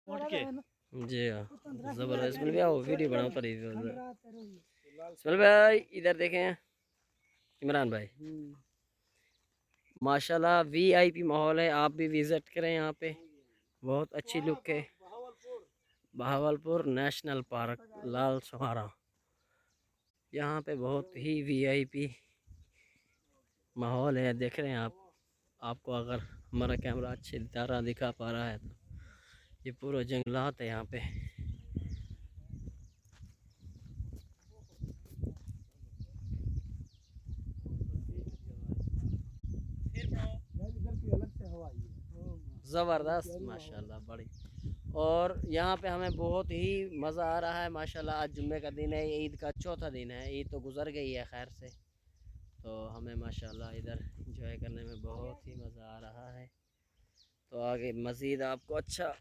जी हाँ, ज़बरदस्त। इसमें भी आओ, वीडियो बनाओ तो रही। इसमें भाई इधर देखें, इमरान भाई माशाल्लाह वीआईपी माहौल है। आप भी विज़िट करें यहाँ पे, बहुत अच्छी लुक है। बहावलपुर नेशनल पार्क लाल सहारा, यहाँ पे बहुत ही वीआईपी माहौल है। देख रहे हैं आप, आपको अगर हमारा कैमरा अच्छी तरह दिखा पा रहा है तो ये पूरा जंगलात है यहाँ पे। ज़बरदस्त माशाल्लाह, बड़ी। और यहाँ पे हमें बहुत ही मज़ा आ रहा है माशाल्लाह। आज जुम्मे का दिन है, ईद का चौथा दिन है। ईद तो गुज़र गई है खैर से, तो हमें माशाल्लाह इधर इंजॉय करने में बहुत ही मज़ा आ रहा है। तो आगे मज़ीद आपको अच्छा